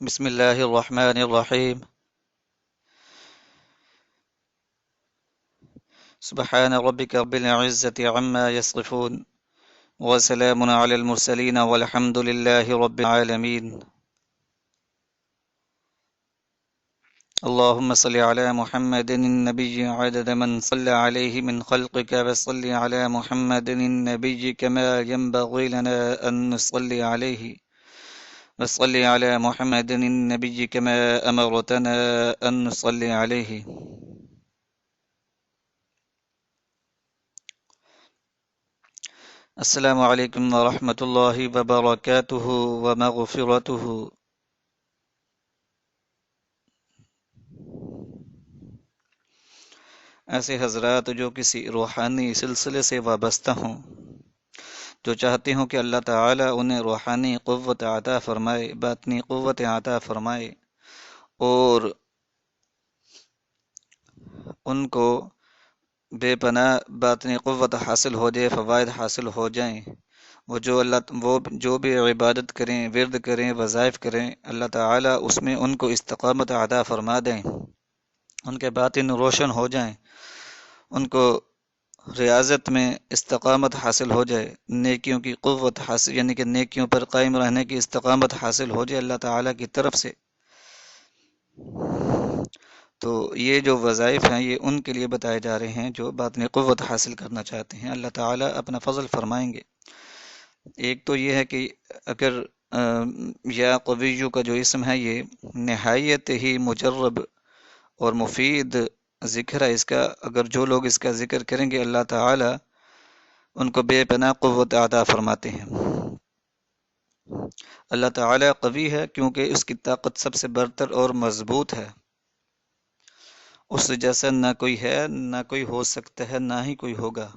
بسم الله الرحمن الرحيم. سبحان ربك رب العزة عما يصفون، وسلام على المرسلين، والحمد لله رب العالمين. اللهم صل على محمد النبي عدد من صلى عليه من خلقك، وصل على محمد النبي كما ينبغي لنا أن نصلي عليه، وصل على محمد النبي كما أمرتنا أن نصلي عليه. السلام علیکم ورحمۃ اللہ وبرکاتہ ومغفرتہ۔ ایسے حضرات جو کسی روحانی سلسلے سے وابستہ ہوں، جو چاہتے ہوں کہ اللہ تعالیٰ انہیں روحانی قوت عطا فرمائے، باطنی قوت عطا فرمائے، اور ان کو بے پناہ باطنی قوت حاصل ہو جائے، فوائد حاصل ہو جائیں، وہ جو بھی عبادت کریں، ورد کریں، وظائف کریں، اللہ تعالیٰ اس میں ان کو استقامت عطا فرما دیں، ان کے باطن روشن ہو جائیں، ان کو ریاضت میں استقامت حاصل ہو جائے، نیکیوں کی قوت حاصل، یعنی کہ نیکیوں پر قائم رہنے کی استقامت حاصل ہو جائے اللہ تعالیٰ کی طرف سے، تو یہ جو وظائف ہیں یہ ان کے لیے بتائے جا رہے ہیں جو باطنی قوت حاصل کرنا چاہتے ہیں۔ اللہ تعالیٰ اپنا فضل فرمائیں گے۔ ایک تو یہ ہے کہ اگر یا قویو کا جو اسم ہے یہ نہایت ہی مجرب اور مفید ذکر ہے اس کا، اگر جو لوگ اس کا ذکر کریں گے اللہ تعالیٰ ان کو بے پناہ قوت عطا فرماتے ہیں۔ اللہ تعالیٰ قوی ہے کیونکہ اس کی طاقت سب سے برتر اور مضبوط ہے، اس جیسا نہ کوئی ہے، نہ کوئی ہو سکتا ہے، نہ ہی کوئی ہوگا۔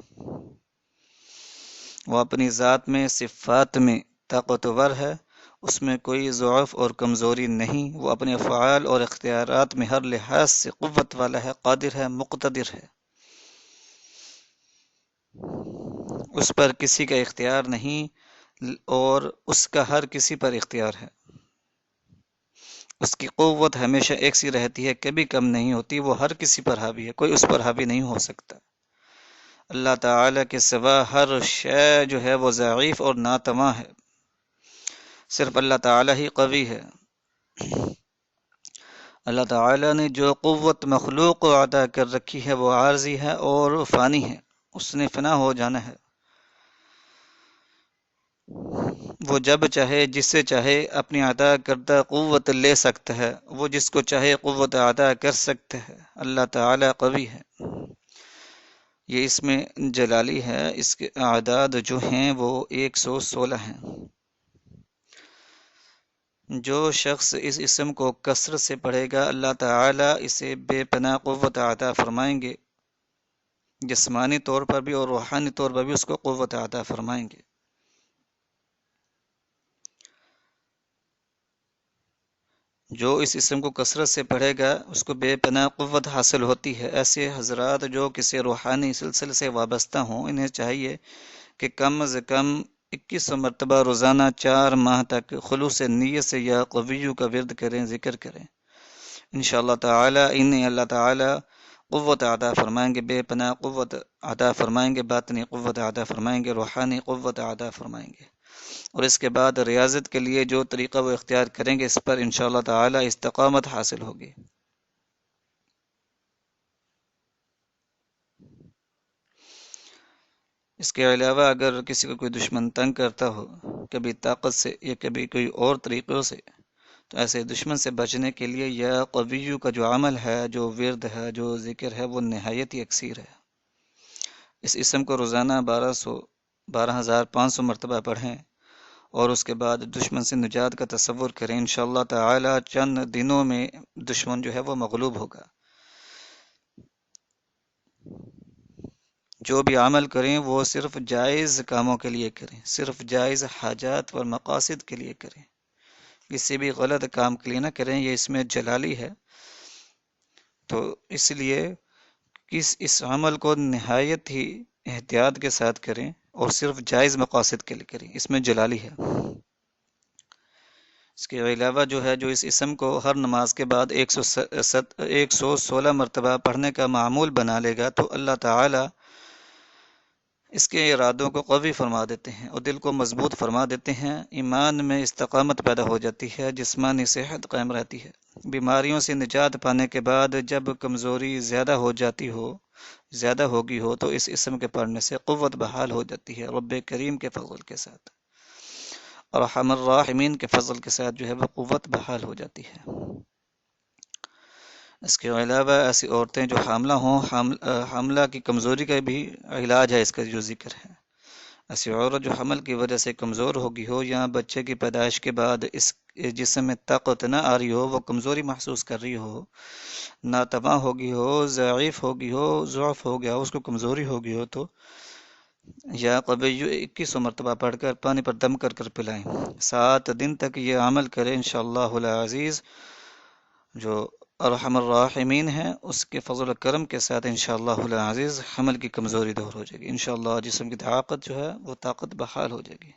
وہ اپنی ذات میں، صفات میں طاقتور ہے، اس میں کوئی ضعف اور کمزوری نہیں، وہ اپنے افعال اور اختیارات میں ہر لحاظ سے قوت والا ہے، قادر ہے، مقتدر ہے، اس پر کسی کا اختیار نہیں اور اس کا ہر کسی پر اختیار ہے۔ اس کی قوت ہمیشہ ایک سی رہتی ہے، کبھی کم نہیں ہوتی، وہ ہر کسی پر حاوی ہے، کوئی اس پر حاوی نہیں ہو سکتا۔ اللہ تعالیٰ کے سوا ہر شے جو ہے وہ ضعیف اور ناتواں ہے، صرف اللہ تعالیٰ ہی قوی ہے۔ اللہ تعالیٰ نے جو قوت مخلوق کو عطا کر رکھی ہے وہ عارضی ہے اور فانی ہے، اس نے فنا ہو جانا ہے۔ وہ جب چاہے جس سے چاہے اپنی عطا کردہ قوت لے سکتا ہے، وہ جس کو چاہے قوت عطا کر سکتا ہے۔ اللہ تعالیٰ قوی ہے۔ یہ اس میں جلالی ہے، اس کے اعداد جو ہیں وہ 116 ہیں۔ جو شخص اس اسم کو کثرت سے پڑھے گا اللہ تعالیٰ اسے بے پناہ قوت عطا فرمائیں گے، جسمانی طور پر بھی اور روحانی طور پر بھی اس کو قوت عطا فرمائیں گے۔ جو اس اسم کو کثرت سے پڑھے گا اس کو بے پناہ قوت حاصل ہوتی ہے۔ ایسے حضرات جو کسی روحانی سلسلے سے وابستہ ہوں انہیں چاہیے کہ کم از کم 21 مرتبہ روزانہ 4 ماہ تک خلوص نیت سے یا قویو کا ورد کریں، ذکر کریں۔ انشاءاللہ تعالی انہیں اللہ تعالی قوت عطا فرمائیں گے، بے پناہ قوت عطا فرمائیں گے، باطنی قوت عطا فرمائیں گے، روحانی قوت عطا فرمائیں گے، اور اس کے بعد ریاضت کے لیے جو طریقہ وہ اختیار کریں گے اس پر انشاءاللہ تعالی استقامت حاصل ہوگی۔ اس کے علاوہ اگر کسی کو کوئی دشمن تنگ کرتا ہو، کبھی طاقت سے یا کبھی کوئی اور طریقوں سے، تو ایسے دشمن سے بچنے کے لیے یا قویو کا جو عمل ہے، جو ورد ہے، جو ذکر ہے، وہ نہایت ہی اکثیر ہے۔ اس اسم کو روزانہ 12,500 مرتبہ پڑھیں اور اس کے بعد دشمن سے نجات کا تصور کریں۔ انشاءاللہ تعالی چند دنوں میں دشمن جو ہے وہ مغلوب ہوگا۔ جو بھی عمل کریں وہ صرف جائز کاموں کے لیے کریں، صرف جائز حاجات اور مقاصد کے لیے کریں، کسی بھی غلط کام کے لیے نہ کریں۔ یہ اس میں جلالی ہے، تو اس لیے اس عمل کو نہایت ہی احتیاط کے ساتھ کریں اور صرف جائز مقاصد کے لیے کریں، اس میں جلالی ہے۔ اس کے علاوہ جو ہے جو اس اسم کو ہر نماز کے بعد 116 مرتبہ پڑھنے کا معمول بنا لے گا تو اللہ تعالی اس کے ارادوں کو قوی فرما دیتے ہیں اور دل کو مضبوط فرما دیتے ہیں، ایمان میں استقامت پیدا ہو جاتی ہے، جسمانی صحت قائم رہتی ہے، بیماریوں سے نجات پانے کے بعد جب کمزوری زیادہ ہوگی ہو تو اس اسم کے پڑھنے سے قوت بحال ہو جاتی ہے، رب کریم کے فضل کے ساتھ اور ارحم الراحمین کے فضل کے ساتھ جو ہے وہ قوت بحال ہو جاتی ہے۔ اس کے علاوہ ایسی عورتیں جو حاملہ ہوں، حاملہ کی کمزوری کا بھی علاج ہے، اس کا جو ذکر ہے، ایسی عورت جو حمل کی وجہ سے کمزور ہوگی ہو یا بچے کی پیدائش کے بعد اس جسم میں طاقت نہ آ رہی ہو، وہ کمزوری محسوس کر رہی ہو، ناتواں ہوگی ہو، ضعیف ہوگی ہو، ضعف ہو گیا ہو، اس کو کمزوری ہوگی ہو، تو یا قبیو 21 مرتبہ پڑھ کر پانی پر دم کر کر پلائیں، 7 دن تک یہ عمل کریں، انشاءاللہ العزیز جو ارحم الراحمین ہیں اس کے فضل و کرم کے ساتھ انشاءاللہ العزیز حمل کی کمزوری دور ہو جائے گی، انشاءاللہ جسم کی طاقت جو ہے وہ طاقت بحال ہو جائے گی۔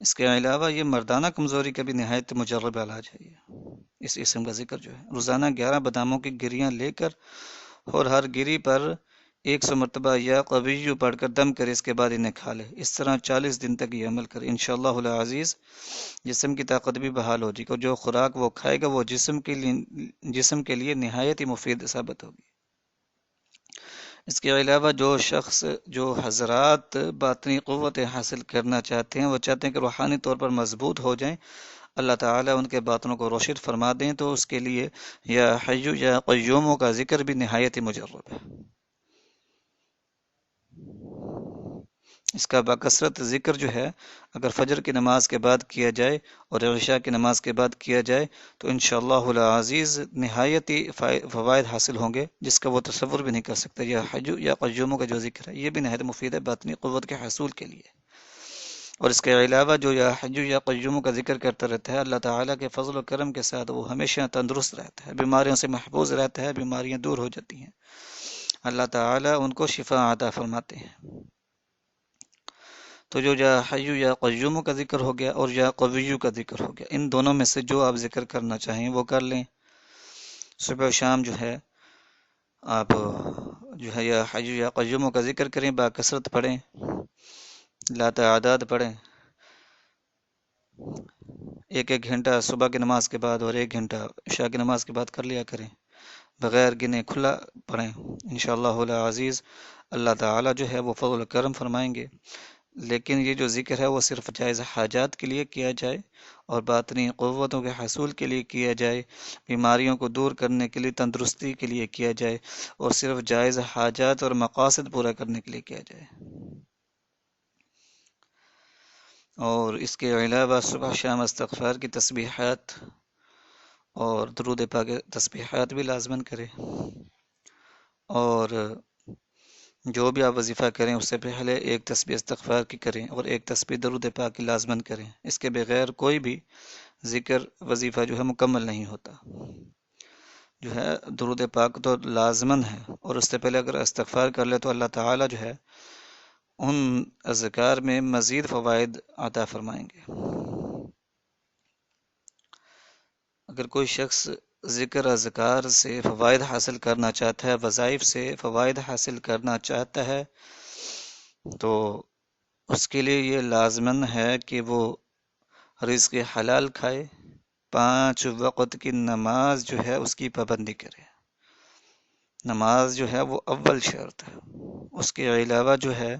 اس کے علاوہ یہ مردانہ کمزوری کا بھی نہایت مجرب علاج ہے، اس اسم کا ذکر جو ہے روزانہ 11 باداموں کی گریاں لے کر اور ہر گری پر 100 مرتبہ یا قویو پڑھ کر دم کرے، اس کے بعد انہیں کھا لے، اس طرح 40 دن تک یہ عمل کرے، انشاءاللہ العزیز جسم کی طاقت بھی بحال ہو جائے گی اور جو خوراک وہ کھائے گا وہ جسم کے لیے نہایت ہی مفید ثابت ہوگی۔ اس کے علاوہ جو حضرات باطنی قوت حاصل کرنا چاہتے ہیں، وہ چاہتے ہیں کہ روحانی طور پر مضبوط ہو جائیں، اللہ تعالیٰ ان کے باطنوں کو روشن فرما دیں، تو اس کے لیے یا حیو یا قیوموں کا ذکر بھی نہایت ہی مجرب ہے۔ اس کا بکثرت ذکر جو ہے اگر فجر کی نماز کے بعد کیا جائے اور عشاء کی نماز کے بعد کیا جائے تو انشاءاللہ العزیز نہایت ہی فوائد حاصل ہوں گے، جس کا وہ تصور بھی نہیں کر سکتا۔ یا حج یا قیوموں کا جو ذکر ہے یہ بھی نہایت مفید ہے باطنی قوت کے حصول کے لیے، اور اس کے علاوہ جو یا حج یا قیوموں کا ذکر کرتا رہتا ہے اللہ تعالیٰ کے فضل و کرم کے ساتھ وہ ہمیشہ تندرست رہتا ہے، بیماریوں سے محفوظ رہتا ہے، بیماریاں دور ہو جاتی ہیں، اللہ تعالیٰ ان کو شفا عطا فرماتے ہیں۔ تو جو یا حیو یا قیوم کا ذکر ہو گیا اور یا قویو کا ذکر ہو گیا، ان دونوں میں سے جو آپ ذکر کرنا چاہیں وہ کر لیں، صبح و شام جو ہے آپ جو ہے یا حیو یا قیوم کا ذکر کریں، باکثرت پڑھیں، لا تعداد پڑھیں، 1 گھنٹہ صبح کی نماز کے بعد اور 1 گھنٹہ عشاء کی نماز کے بعد کر لیا کریں، بغیر گنے کھلا پڑھیں، انشاءاللہ العزیز اللہ تعالی جو ہے وہ فضل و کرم فرمائیں گے۔ لیکن یہ جو ذکر ہے وہ صرف جائز حاجات کے لیے کیا جائے اور باطنی قوتوں کے حصول کے لیے کیا جائے، بیماریوں کو دور کرنے کے لیے، تندرستی کے لیے کیا جائے، اور صرف جائز حاجات اور مقاصد پورا کرنے کے لیے کیا جائے۔ اور اس کے علاوہ صبح شام استغفار کی تسبیحات اور درود پاک تسبیحات بھی لازماً کریں، اور جو بھی آپ وظیفہ کریں اس سے پہلے 1 تسبیح استغفار کی کریں اور 1 تسبیح درود پاک کی لازماً کریں، اس کے بغیر کوئی بھی ذکر وظیفہ جو ہے مکمل نہیں ہوتا۔ جو ہے درود پاک تو لازماً ہے، اور اس سے پہلے اگر استغفار کر لے تو اللہ تعالی جو ہے ان اذکار میں مزید فوائد عطا فرمائیں گے۔ اگر کوئی شخص ذکر اذکار سے فوائد حاصل کرنا چاہتا ہے، وظائف سے فوائد حاصل کرنا چاہتا ہے، تو اس کے لیے یہ لازماً ہے کہ وہ رزق حلال کھائے، 5 وقت کی نماز جو ہے اس کی پابندی کرے، نماز جو ہے وہ اول شرط ہے۔ اس کے علاوہ جو ہے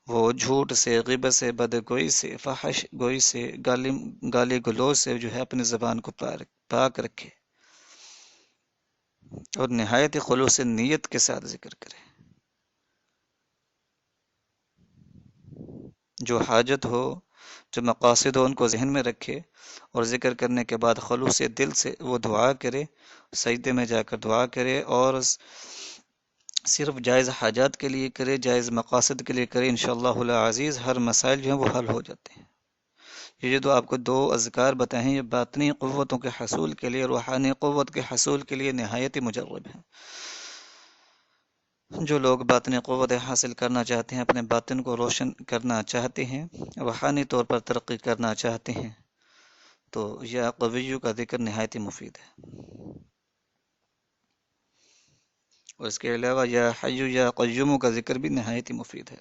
وہ جھوٹ سے، غیبت سے، بدگوئی سے، فحش گوئی سے، گالی گلوچ سے جو ہے اپنی زبان کو پاک رکھے اور نہایت خلوص نیت کے ساتھ ذکر کرے۔ جو حاجت ہو، جو مقاصد ہو، ان کو ذہن میں رکھے اور ذکر کرنے کے بعد خلوص دل سے وہ دعا کرے، سجدے میں جا کر دعا کرے اور صرف جائز حاجات کے لیے کرے، جائز مقاصد کے لیے کرے، انشاءاللہ العزیز ہر مسائل جو ہیں وہ حل ہو جاتے ہیں۔ یہ جو آپ کو 2 اذکار بتائے ہیں یہ باطنی قوتوں کے حصول کے لیے، روحانی قوت کے حصول کے لیے نہایت ہی مجرب ہیں۔ جو لوگ باطنی قوت حاصل کرنا چاہتے ہیں، اپنے باطن کو روشن کرنا چاہتے ہیں، روحانی طور پر ترقی کرنا چاہتے ہیں، تو یا قویو کا ذکر نہایت ہی مفید ہے۔ اور اس کے علاوہ یا حیو یا قیوم کا ذکر بھی نہایت ہی مفید ہے۔